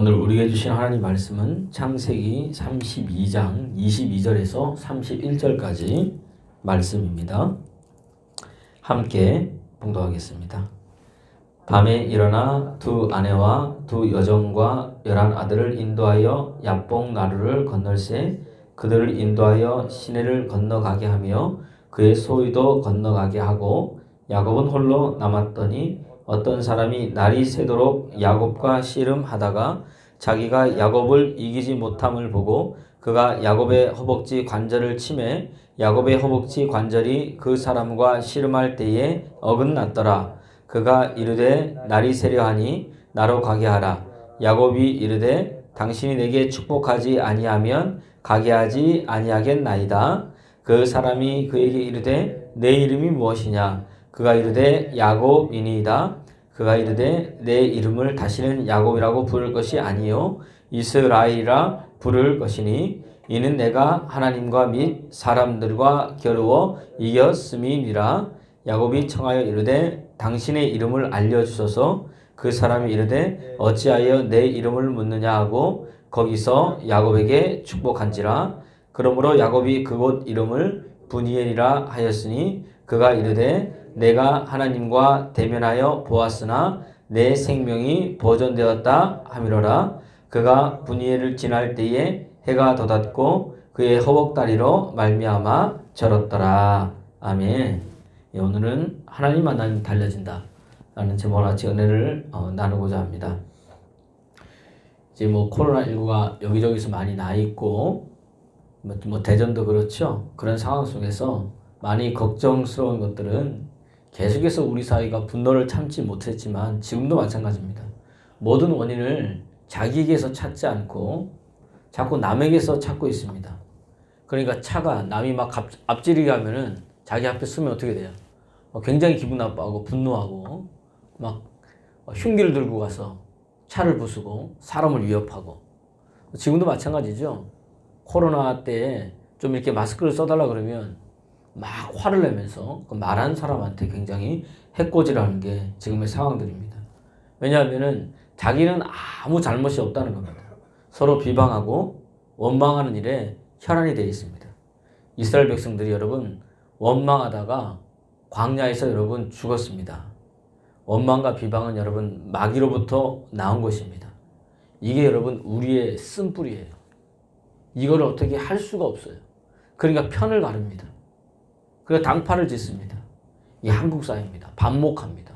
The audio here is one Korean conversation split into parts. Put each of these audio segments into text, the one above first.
오늘 우리에게 주신 하나님 말씀은 창세기 32장 22절에서 31절까지 말씀입니다. 함께 봉독하겠습니다. 밤에 일어나 두 아내와 두 여종과 11 아들을 인도하여 야복 나루를 건널세 그들을 인도하여 시내를 건너가게 하며 그의 소유도 건너가게 하고 야곱은 홀로 남았더니 어떤 사람이 날이 새도록 야곱과 씨름하다가 자기가 야곱을 이기지 못함을 보고 그가 야곱의 허벅지 관절을 치매 야곱의 허벅지 관절이 그 사람과 씨름할 때에 어긋났더라. 그가 이르되 날이 새려하니 나로 가게 하라. 야곱이 이르되 당신이 내게 축복하지 아니하면 가게 하지 아니하겠나이다. 그 사람이 그에게 이르되 내 이름이 무엇이냐? 그가 이르되 야곱이니이다. 그가 이르되 내 이름을 다시는 야곱이라고 부를 것이 아니요 이스라엘이라 부를 것이니 이는 내가 하나님과 및 사람들과 겨루어 이겼음이니라. 야곱이 청하여 이르되 당신의 이름을 알려주소서. 그 사람이 이르되 어찌하여 내 이름을 묻느냐 하고 거기서 야곱에게 축복한지라. 그러므로 야곱이 그곳 이름을 브니엘이라 하였으니 그가 이르되 내가 하나님과 대면하여 보았으나 내 생명이 보존되었다 함이로라. 그가 브니엘을 지날 때에 해가 돋았고 그의 허벅다리로 말미암아 절었더라. 아멘. 오늘은 하나님 만나면 달라진다 라는 제목으로 같이 은혜를 나누고자 합니다. 이제 코로나19가 여기저기서 많이 나 있고 대전도 그렇죠. 그런 상황 속에서 많이 걱정스러운 것들은 계속해서 우리 사회가 분노를 참지 못했지만 지금도 마찬가지입니다. 모든 원인을 자기에게서 찾지 않고 자꾸 남에게서 찾고 있습니다. 그러니까 차가 남이 막 앞지르게 하면은 자기 앞에 쓰면 어떻게 돼요? 굉장히 기분 나빠하고 분노하고 막 흉기를 들고 가서 차를 부수고 사람을 위협하고 지금도 마찬가지죠. 코로나 때 좀 이렇게 마스크를 써달라 그러면 막 화를 내면서 그 말하는 사람한테 굉장히 해코지라는 게 지금의 상황들입니다. 왜냐하면은 자기는 아무 잘못이 없다는 겁니다. 서로 비방하고 원망하는 일에 혈안이 되어 있습니다. 이스라엘 백성들이 여러분 원망하다가 광야에서 여러분 죽었습니다. 원망과 비방은 여러분 마귀로부터 나온 것입니다. 이게 여러분 우리의 쓴뿌리예요. 이걸 어떻게 할 수가 없어요. 그러니까 편을 가릅니다. 그러니까 당파를 짓습니다. 이게 한국 사회입니다. 반목합니다.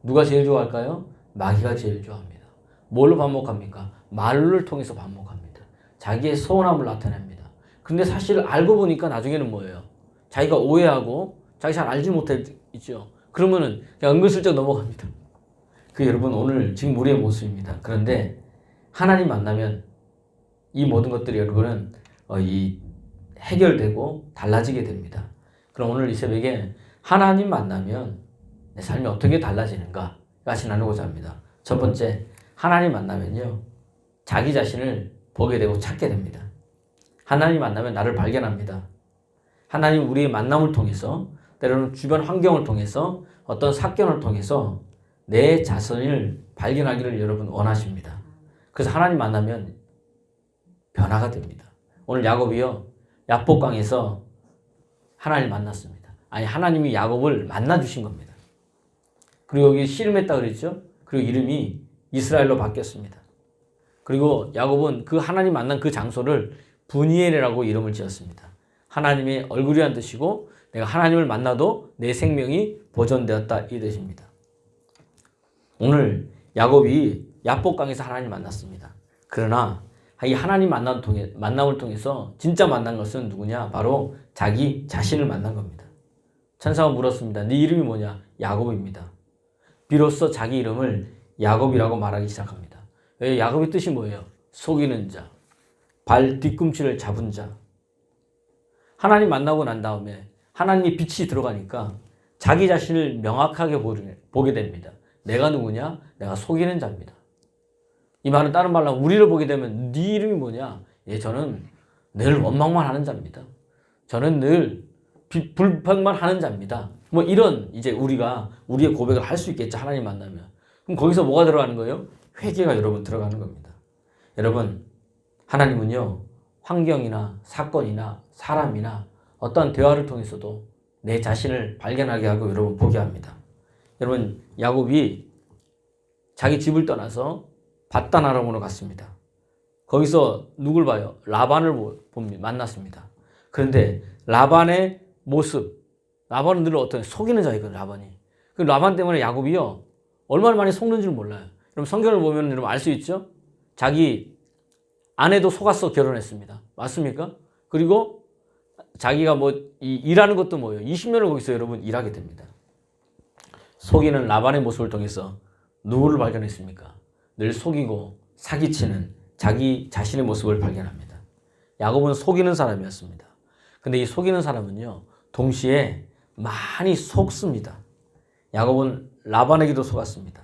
누가 제일 좋아할까요? 마귀가 제일 좋아합니다. 뭘로 반목합니까? 말을 통해서 반목합니다. 자기의 서운함을 나타냅니다. 근데 사실 알고 보니까 나중에는 뭐예요? 자기가 오해하고 자기 잘 알지 못했죠. 그러면은 그냥 은근슬쩍 넘어갑니다. 그 여러분 오늘 지금 우리의 모습입니다. 그런데 하나님 만나면 이 모든 것들이 여러분은 해결되고 달라지게 됩니다. 그럼 오늘 이 새벽에 하나님 만나면 내 삶이 어떻게 달라지는가 같이 나누고자 합니다. 첫 번째, 하나님 만나면요 자기 자신을 보게 되고 찾게 됩니다. 하나님 만나면 나를 발견합니다. 하나님 우리의 만남을 통해서 때로는 주변 환경을 통해서 어떤 사건을 통해서 내 자신을 발견하기를 여러분 원하십니다. 그래서 하나님 만나면 변화가 됩니다. 오늘 야곱이요 야복강에서 하나님 만났습니다. 아니 하나님이 야곱을 만나 주신 겁니다. 그리고 여기 씨름했다 그랬죠. 그리고 이름이 이스라엘로 바뀌었습니다. 그리고 야곱은 그 하나님 만난 그 장소를 브니엘이라고 이름을 지었습니다. 하나님의 얼굴이란 뜻이고 내가 하나님을 만나도 내 생명이 보존되었다 이 뜻입니다. 오늘 야곱이 야복강에서 하나님 만났습니다. 그러나 이 하나님 만남을 통해서 진짜 만난 것은 누구냐? 바로 자기 자신을 만난 겁니다. 천사가 물었습니다. 네 이름이 뭐냐? 야곱입니다. 비로소 자기 이름을 야곱이라고 말하기 시작합니다. 왜? 야곱의 뜻이 뭐예요? 속이는 자, 발 뒤꿈치를 잡은 자. 하나님 만나고 난 다음에 하나님의 빛이 들어가니까 자기 자신을 명확하게 보게 됩니다. 내가 누구냐? 내가 속이는 자입니다. 이 말은 다른 말로 우리를 보게 되면 네 이름이 뭐냐? 예, 저는 늘 원망만 하는 자입니다. 저는 늘 불평만 하는 자입니다. 이런 이제 우리가 우리의 고백을 할 수 있겠죠. 하나님 만나면. 그럼 거기서 뭐가 들어가는 거예요? 회개가 여러분 들어가는 겁니다. 여러분, 하나님은요, 환경이나 사건이나 사람이나 어떠한 대화를 통해서도 내 자신을 발견하게 하고 여러분 보게 합니다. 여러분, 야곱이 자기 집을 떠나서 밧단 아람으로 갔습니다. 거기서 누굴 봐요? 라반을 만났습니다. 그런데 라반의 모습, 라반은 늘 어떤 속이는 자이거든요. 라반이. 그 라반 때문에 야곱이요, 얼마나 많이 속는 줄 몰라요. 여러분, 성경을 보면 여러분 알 수 있죠? 자기 아내도 속았어 결혼했습니다. 맞습니까? 그리고 자기가 일하는 것도 뭐예요? 20년을 거기서 여러분 일하게 됩니다. 속이는 라반의 모습을 통해서 누구를 발견했습니까? 늘 속이고 사기치는 자기 자신의 모습을 발견합니다. 야곱은 속이는 사람이었습니다. 근데 이 속이는 사람은요, 동시에 많이 속습니다. 야곱은 라반에게도 속았습니다.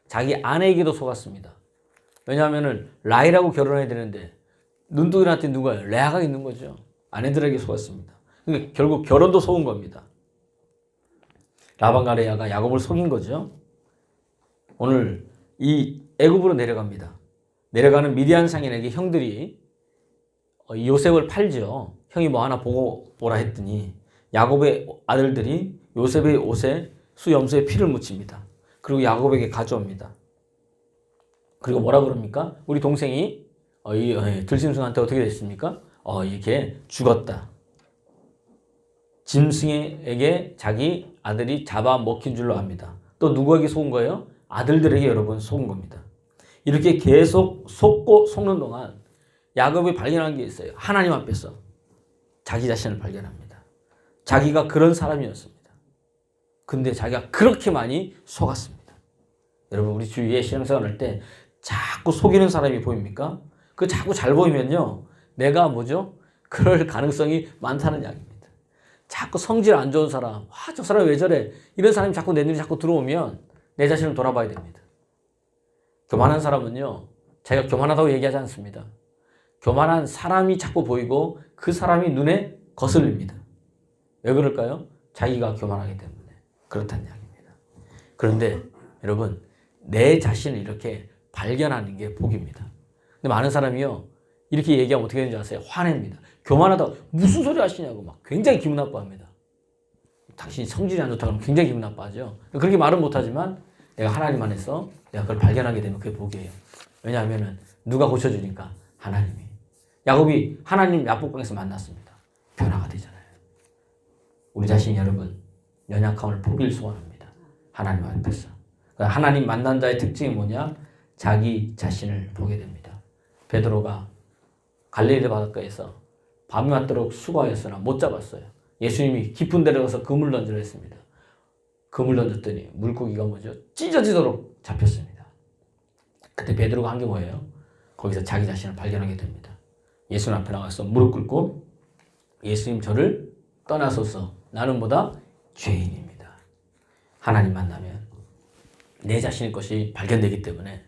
자기 아내에게도 속았습니다. 왜냐하면 라헬하고 결혼해야 되는데 눈두이한테 누가요? 레아가 있는 거죠. 아내들에게 속았습니다. 그러니까 결국 결혼도 속은 겁니다. 라반과 레아가 야곱을 속인 거죠. 오늘 이 애굽으로 내려갑니다. 내려가는 미디안 상인에게 형들이 요셉을 팔죠. 형이 뭐 하나 보고 오라 했더니 야곱의 아들들이 요셉의 옷에 수염소에 피를 묻힙니다. 그리고 야곱에게 가져옵니다. 그리고 뭐라 그럽니까? 우리 동생이 들짐승한테 어떻게 됐습니까? 이렇게 죽었다. 짐승에게 자기 아들이 잡아먹힌 줄로 압니다. 또 누구에게 속은 거예요? 아들들에게 여러분 속은 겁니다. 이렇게 계속 속고 속는 동안 야곱이 발견한 게 있어요. 하나님 앞에서 자기 자신을 발견합니다. 자기가 그런 사람이었습니다. 근데 자기가 그렇게 많이 속았습니다. 여러분, 우리 주위에 신앙생활 할 때 자꾸 속이는 사람이 보입니까? 그 자꾸 잘 보이면요, 내가 뭐죠? 그럴 가능성이 많다는 이야기입니다. 자꾸 성질 안 좋은 사람, 저 사람 왜 저래? 이런 사람이 자꾸 내 눈에 자꾸 들어오면 내 자신을 돌아봐야 됩니다. 교만한 사람은요, 자기가 교만하다고 얘기하지 않습니다. 교만한 사람이 자꾸 보이고 그 사람이 눈에 거슬립니다. 왜 그럴까요? 자기가 교만하기 때문에 그렇다는 이야기입니다. 그런데 여러분, 내 자신을 이렇게 발견하는 게 복입니다. 근데 많은 사람이요, 이렇게 얘기하면 어떻게 되는지 아세요? 화냅니다. 교만하다고 무슨 소리 하시냐고 막 굉장히 기분 나빠합니다. 당신이 성질이 안 좋다고 하면 굉장히 기분 나빠하죠. 그렇게 말은 못하지만 내가 하나님 안에서 내가 그걸 발견하게 되면 그게 복이에요. 왜냐하면 누가 고쳐주니까? 하나님이. 야곱이 하나님 야복강에서 만났습니다. 변화가 되잖아요. 우리 자신이 여러분 연약함을 포기를 소원합니다. 하나님 앞에서. 하나님 만난 자의 특징이 뭐냐? 자기 자신을 보게 됩니다. 베드로가 갈릴리 바닷가에서 밤이 맞도록 수고하였으나 못 잡았어요. 예수님이 깊은 데로 가서 그물 던지려 했습니다. 그물 던졌더니 물고기가 뭐죠? 찢어지도록 잡혔습니다. 그때 베드로가 한 게 뭐예요? 거기서 자기 자신을 발견하게 됩니다. 예수님 앞에 나가서 무릎 꿇고 예수님 저를 떠나소서, 나는 뭐다? 죄인입니다. 하나님 만나면 내 자신의 것이 발견되기 때문에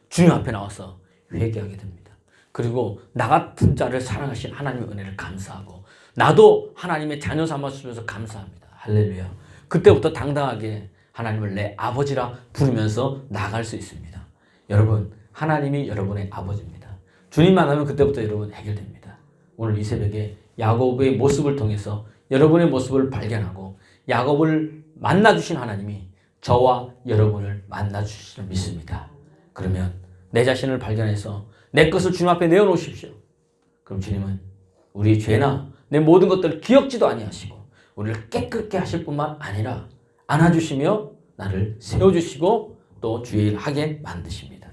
주님 앞에 나와서 회개하게 됩니다. 그리고 나 같은 자를 사랑하신 하나님의 은혜를 감사하고 나도 하나님의 자녀 삼아주셔서 감사합니다. 할렐루야. 그때부터 당당하게 하나님을 내 아버지라 부르면서 나아갈 수 있습니다. 여러분, 하나님이 여러분의 아버지입니다. 주님 만나면 그때부터 여러분 해결됩니다. 오늘 이 새벽에 야곱의 모습을 통해서 여러분의 모습을 발견하고 야곱을 만나주신 하나님이 저와 여러분을 만나주실 줄 믿습니다. 그러면 내 자신을 발견해서 내 것을 주님 앞에 내어놓으십시오. 그럼 주님은 우리 죄나 내 모든 것들을 기억지도 아니하시고 우리를 깨끗게 하실 뿐만 아니라 안아주시며 나를 세워주시고 또 주의 일 하게 만드십니다.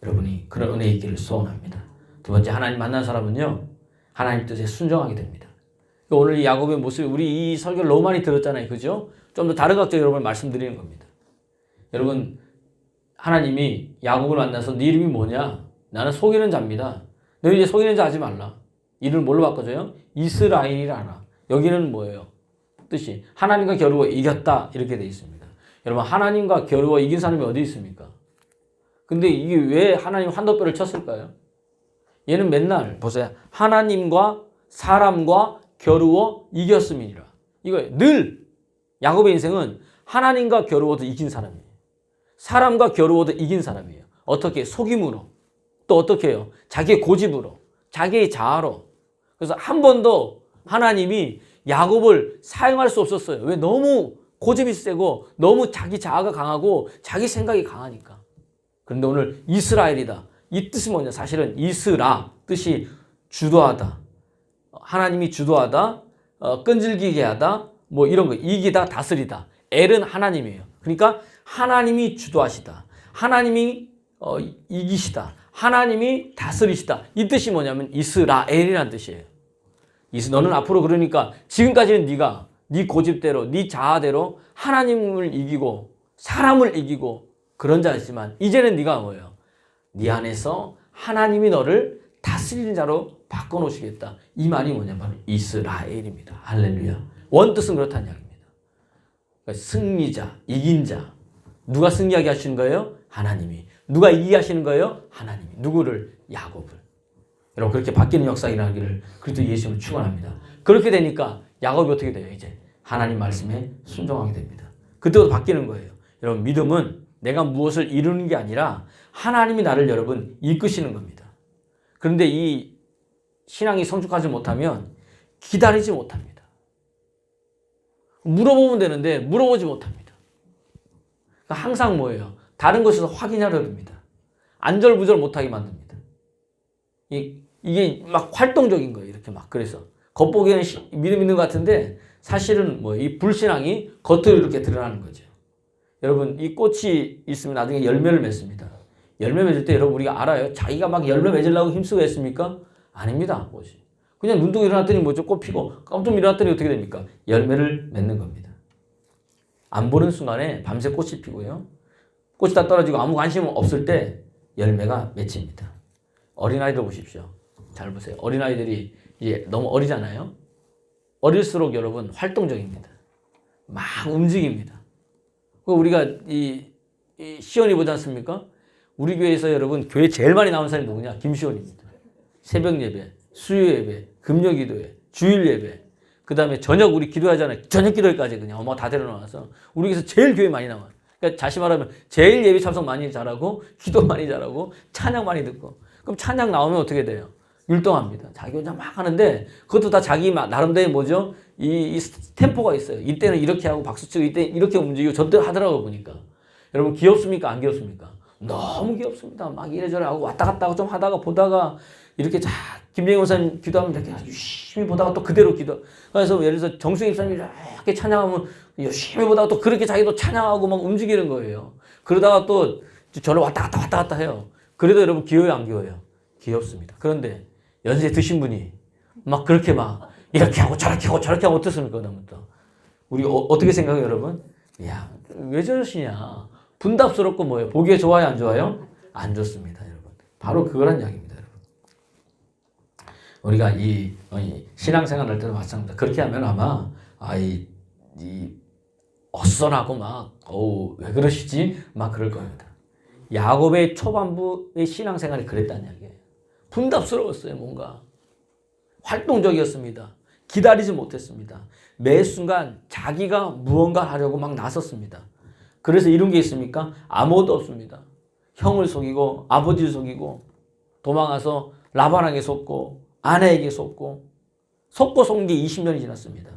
여러분이 그런 은혜 있기를 소원합니다. 두 번째, 하나님 만난 사람은요, 하나님 뜻에 순종하게 됩니다. 오늘 이 야곱의 모습, 우리 이 설교를 너무 많이 들었잖아요. 그죠? 좀 더 다른 각도로 여러분 말씀드리는 겁니다. 여러분, 하나님이 야곱을 만나서 네 이름이 뭐냐? 나는 속이는 자입니다. 너 이제 속이는 자 하지 말라. 이름을 뭘로 바꿔줘요? 이스라엘이라 하라. 여기는 뭐예요? 뜻이 하나님과 겨루어 이겼다 이렇게 되어 있습니다. 여러분, 하나님과 겨루어 이긴 사람이 어디 있습니까? 근데 이게 왜 하나님 환도뼈를 쳤을까요? 얘는 맨날 보세요. 하나님과 사람과 겨루어 이겼음이니라. 이거 늘 야곱의 인생은 하나님과 겨루어도 이긴 사람이에요. 사람과 겨루어도 이긴 사람이에요. 어떻게? 속임으로. 또 어떻게 해요? 자기의 고집으로, 자기의 자아로. 그래서 한 번도 하나님이 야곱을 사용할 수 없었어요. 왜? 너무 고집이 세고 너무 자기 자아가 강하고 자기 생각이 강하니까. 그런데 오늘 이스라엘이다. 이 뜻이 뭐냐? 사실은 이스라 뜻이 주도하다. 하나님이 주도하다. 끈질기게 하다. 뭐 이런 거. 이기다, 다스리다. 엘은 하나님이에요. 그러니까 하나님이 주도하시다. 하나님이 이기시다. 하나님이 다스리시다. 이 뜻이 뭐냐면 이스라엘이라는 뜻이에요. 너는 앞으로 그러니까 지금까지는 네가 네 고집대로 네 자아대로 하나님을 이기고 사람을 이기고 그런 자였지만 이제는 네가 뭐예요? 네 안에서 하나님이 너를 다스리는 자로 바꿔놓으시겠다. 이 말이 뭐냐면 이스라엘입니다. 할렐루야. 원뜻은 그렇다는 이야기입니다. 그러니까 승리자, 이긴 자. 누가 승리하게 하시는 거예요? 하나님이. 누가 이기게 하시는 거예요? 하나님이. 누구를? 야곱을. 여러분 그렇게 바뀌는 역사가 일어나기를 그리스도 예수님을 축원합니다. 그렇게 되니까 야곱이 어떻게 돼요? 이제 하나님 말씀에 순종하게 됩니다. 그때부터 바뀌는 거예요. 여러분 믿음은 내가 무엇을 이루는 게 아니라 하나님이 나를 여러분 이끄시는 겁니다. 그런데 이 신앙이 성숙하지 못하면 기다리지 못합니다. 물어보면 되는데 물어보지 못합니다. 그러니까 항상 뭐예요? 다른 곳에서 확인하려 합니다. 안절부절 못하게 만듭니다. 이게 막 활동적인 거예요. 이렇게 막. 그래서 겉보기에는 믿음 있는 것 같은데 사실은 뭐 이 불신앙이 겉으로 이렇게 드러나는 거죠. 여러분 이 꽃이 있으면 나중에 열매를 맺습니다. 열매 맺을 때 여러분 우리가 알아요. 자기가 막 열매 맺으려고 힘쓰고 했습니까? 아닙니다. 꽃이. 그냥 눈 뜨고 일어났더니 뭐죠? 꽃 피고 깜짝 일어났더니 어떻게 됩니까? 열매를 맺는 겁니다. 안 보는 순간에 밤새 꽃이 피고요. 꽃이 다 떨어지고 아무 관심 없을 때 열매가 맺힙니다. 어린아이들 보십시오. 잘 보세요. 어린아이들이 이제 너무 어리잖아요. 어릴수록 여러분 활동적입니다. 막 움직입니다. 우리가 이 시온이 보지 않습니까? 우리 교회에서 여러분 교회 제일 많이 나온 사람이 누구냐? 김시온입니다. 새벽 예배, 수요 예배, 금요 기도회, 주일 예배, 그 다음에 저녁 우리 기도하잖아요. 저녁 기도회까지 그냥 엄마가 다 데려나와서 우리 교회에서 제일 교회 많이 나와요. 그러니까 다시 말하면 제일 예배 참석 많이 잘하고 기도 많이 잘하고 찬양 많이 듣고 그럼 찬양 나오면 어떻게 돼요? 율동합니다. 자기 혼자 막 하는데 그것도 다 자기 나름대로 뭐죠? 이 템포가 있어요. 이때는 이렇게 하고 박수치고 이때 이렇게 움직이고 저때 하더라고 보니까. 여러분 귀엽습니까? 안 귀엽습니까? 너무 귀엽습니다. 막 이래저래 하고 왔다 갔다 하고 좀 하다가 보다가 이렇게 자 김정희 목사님 기도하면 이렇게 열심히 보다가 또 그대로 기도. 그래서 예를 들어서 정수희 목사님이 이렇게 찬양하면 열심히 보다가 또 그렇게 자기도 찬양하고 막 움직이는 거예요. 그러다가 또 저를 왔다 갔다 해요. 그래도 여러분 귀여워요, 안 귀여워요? 귀엽습니다. 그런데 연세 드신 분이 막 그렇게 막 이렇게 하고 저렇게 하고 어떻습니까? 우리 어떻게 생각해요, 여러분? 야, 왜 저러시냐? 분답스럽고 뭐예요? 보기에 좋아요, 안 좋아요? 안 좋습니다, 여러분. 바로 그거란 이야기입니다, 여러분. 우리가 이 신앙생활 할 때도 마찬가지입니다. 그렇게 하면 아마 어선하고 막 왜 그러시지? 막 그럴 겁니다. 야곱의 초반부의 신앙생활이 그랬다는 이야기예요. 분답스러웠어요, 뭔가. 활동적이었습니다. 기다리지 못했습니다. 매 순간 자기가 무언가 하려고 막 나섰습니다. 그래서 이런 게 있습니까? 아무것도 없습니다. 형을 속이고 아버지를 속이고 도망가서 라반에게 속고 아내에게 속고 속은 게 20년이 지났습니다.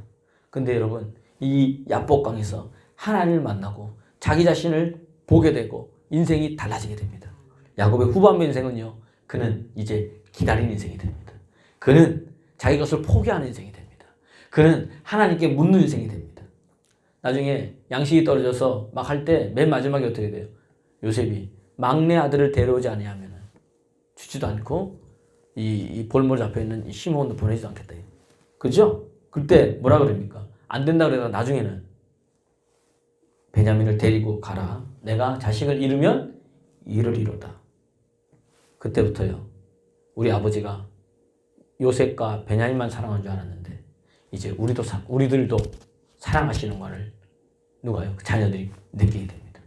근데 여러분 이 야복강에서 하나님을 만나고 자기 자신을 보게 되고 인생이 달라지게 됩니다. 야곱의 후반부 인생은요. 그는 이제 기다리는 인생이 됩니다. 그는 자기 것을 포기하는 인생이 됩니다. 그는 하나님께 묻는 인생이 됩니다. 나중에 양식이 떨어져서 막 할 때 맨 마지막에 어떻게 돼요? 요셉이 막내 아들을 데려오지 아니하면 주지도 않고 이 볼모로 잡혀있는 이 시몬도 보내지도 않겠다. 그죠? 그때 뭐라 그럽니까? 안 된다 그러다가 나중에는 베냐민을 데리고 가라. 내가 자식을 잃으면 이를 이루다. 그때부터요. 우리 아버지가 요셉과 베냐민만 사랑한 줄 알았는데 이제 우리들도 사랑하시는 것을 누가요? 자녀들이 느끼게 됩니다.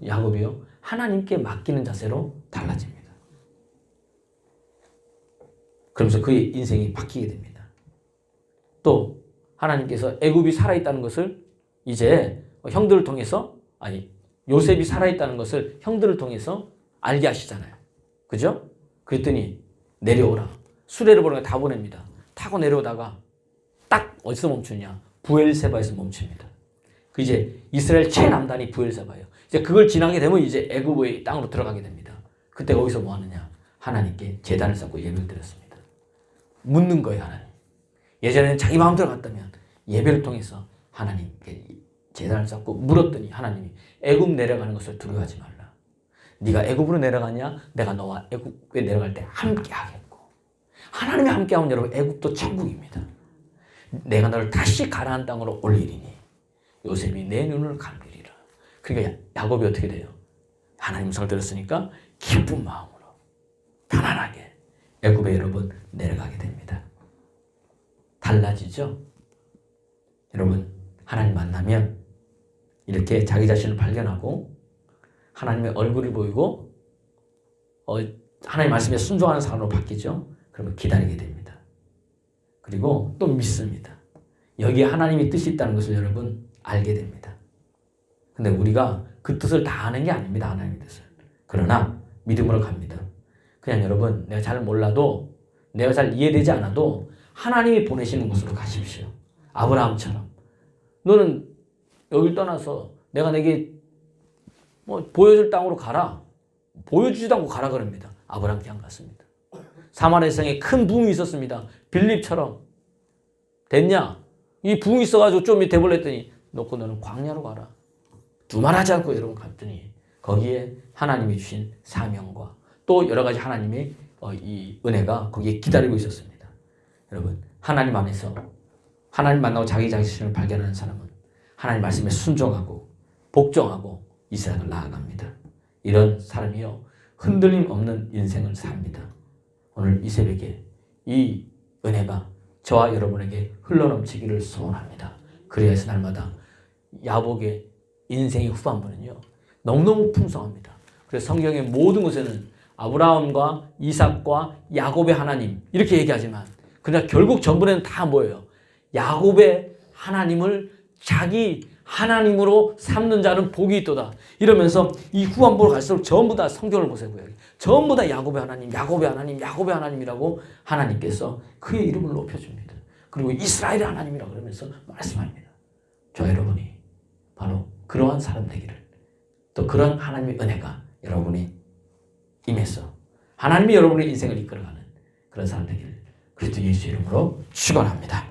야곱이요. 하나님께 맡기는 자세로 달라집니다. 그러면서 그의 인생이 바뀌게 됩니다. 또 하나님께서 애굽이 살아있다는 것을 이제 형들을 통해서 요셉이 살아있다는 것을 형들을 통해서 알게 하시잖아요. 그죠? 그랬더니 내려오라. 수레를 보내가 다 보냅니다. 타고 내려오다가 딱 어디서 멈추냐? 부엘세바에서 멈춥니다. 그 이제 이스라엘 최남단이 부엘세바예요. 이제 그걸 지나게 되면 이제 애굽의 땅으로 들어가게 됩니다. 그때 거기서 뭐 하느냐? 하나님께 제단을 쌓고 예배를 드렸습니다. 묻는 거예요, 하나님. 예전에는 자기 마음대로 갔다면 예배를 통해서 하나님께 제단을 쌓고 물었더니 하나님이 애굽 내려가는 것을 두려워하지 말라. 네가 애굽으로 내려가냐? 내가 너와 애굽에 내려갈 때 함께 하겠고. 하나님이 함께하면 여러분 애굽도 천국입니다. 내가 너를 다시 가나안 땅으로 올리리니 요셉이 내 눈을 감기리라. 그러니까 야곱이 어떻게 돼요? 하나님 음성을 들었으니까 기쁜 마음으로 편안하게 애굽에 여러분 내려가게 됩니다. 달라지죠? 여러분 하나님 만나면 이렇게 자기 자신을 발견하고 하나님의 얼굴을 보이고 하나님 말씀에 순종하는 사람으로 바뀌죠. 그러면 기다리게 됩니다. 그리고 또 믿습니다. 여기에 하나님의 뜻이 있다는 것을 여러분 알게 됩니다. 근데 우리가 그 뜻을 다 아는 게 아닙니다. 하나님의 뜻을. 그러나 믿음으로 갑니다. 그냥 여러분 내가 잘 몰라도 내가 잘 이해되지 않아도 하나님이 보내시는 곳으로 가십시오. 아브라함처럼. 너는 여길 떠나서 내가 내게 보여줄 땅으로 가라. 보여주지도 않고 가라 그럽니다. 아브라함 그냥 갔습니다. 사마리아 성에 큰 부흥이 있었습니다. 빌립처럼. 됐냐? 이 부흥이 있어가지고 좀 밑에 볼랬더니 놓고 너는 광야로 가라. 두말하지 않고 여러분 갔더니 거기에 하나님이 주신 사명과 또 여러 가지 하나님의 이 은혜가 거기에 기다리고 있었습니다. 여러분 하나님 안에서 하나님 만나고 자기 자신을 발견하는 사람은 하나님 말씀에 순종하고 복종하고 이 세상을 나아갑니다. 이런 사람이요 흔들림 없는 인생을 삽니다. 오늘 이 새벽에 이 은혜가 저와 여러분에게 흘러넘치기를 소원합니다. 그래야 해서 날마다 야복의 인생의 후반부는요 너무너무 풍성합니다. 그래서 성경의 모든 곳에는 아브라함과 이삭과 야곱의 하나님 이렇게 얘기하지만 그러나 결국 전부는 다 뭐예요? 야곱의 하나님을 자기 하나님으로 삼는 자는 복이 있도다. 이러면서 이 후반부로 갈수록 전부 다 성경을 보세요. 전부 다 야곱의 하나님, 야곱의 하나님, 야곱의 하나님이라고 하나님께서 그의 이름을 높여줍니다. 그리고 이스라엘의 하나님이라고 그러면서 말씀합니다. 저 여러분이 바로 그러한 사람 되기를 또 그런 하나님의 은혜가 여러분이 임해서 하나님이 여러분의 인생을 이끌어가는 그런 사람 되기를 그리스도 예수 이름으로 축원합니다.